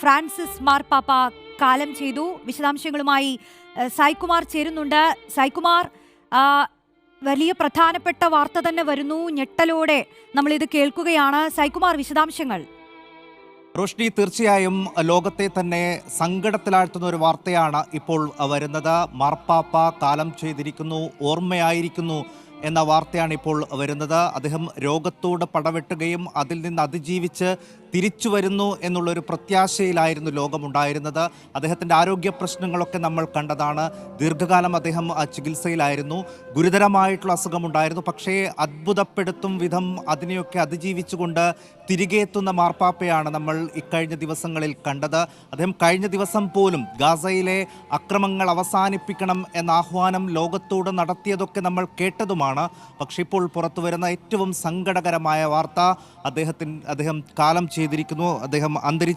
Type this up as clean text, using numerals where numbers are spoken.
Francis മാർപ്പാപ്പ കാലം ചെയ്തു. വിശദാംശങ്ങളുമായി സായ്കുമാർ ചേരുന്നുണ്ട്. സായ്കുമാർ, വലിയ പ്രധാനപ്പെട്ട വാർത്ത തന്നെ വരുന്നു. ഞെട്ടലോടെ നമ്മൾ ഇത് കേൾക്കുകയാണ്. സായ്കുമാർ, വിശദാംശങ്ങൾ. റോഷ്നി, തീർച്ചയായും ലോകത്തെ തന്നെ സങ്കടത്തിലാഴ്ത്തുന്ന ഒരു വാർത്തയാണ് ഇപ്പോൾ വരുന്നത്. മാർപ്പാപ്പ കാലം ചെയ്തിരിക്കുന്നു, ഓർമ്മയായിരിക്കുന്നു എന്ന വാർത്തയാണ് ഇപ്പോൾ വരുന്നത്. അദ്ദേഹം രോഗത്തോട് പടവെട്ടുകയും അതിൽ നിന്ന് അതിജീവിച്ച് തിരിച്ചു വരുന്നു എന്നുള്ളൊരു പ്രത്യാശയിലായിരുന്നു ലോകമുണ്ടായിരുന്നത്. അദ്ദേഹത്തിൻ്റെ ആരോഗ്യ പ്രശ്നങ്ങളൊക്കെ നമ്മൾ കണ്ടതാണ്. ദീർഘകാലം അദ്ദേഹം ചികിത്സയിലായിരുന്നു. ഗുരുതരമായിട്ടുള്ള അസുഖമുണ്ടായിരുന്നു. പക്ഷേ അത്ഭുതപ്പെടുത്തും വിധം അതിനെയൊക്കെ അതിജീവിച്ചുകൊണ്ട് തിരികെ എത്തുന്ന മാർപ്പാപ്പയാണ് നമ്മൾ ഇക്കഴിഞ്ഞ ദിവസങ്ങളിൽ കണ്ടത്. അദ്ദേഹം കഴിഞ്ഞ ദിവസം പോലും ഗാസയിലെ അക്രമങ്ങൾ അവസാനിപ്പിക്കണം എന്ന ആഹ്വാനം ലോകത്തോട് നടത്തിയതൊക്കെ നമ്മൾ കേട്ടതുമാണ്. പക്ഷേ ഇപ്പോൾ പുറത്തു വരുന്ന ഏറ്റവും സങ്കടകരമായ വാർത്ത, അദ്ദേഹം കാലം ചെയ്തിരിക്കുന്നു, അദ്ദേഹം അന്തരിച്ചു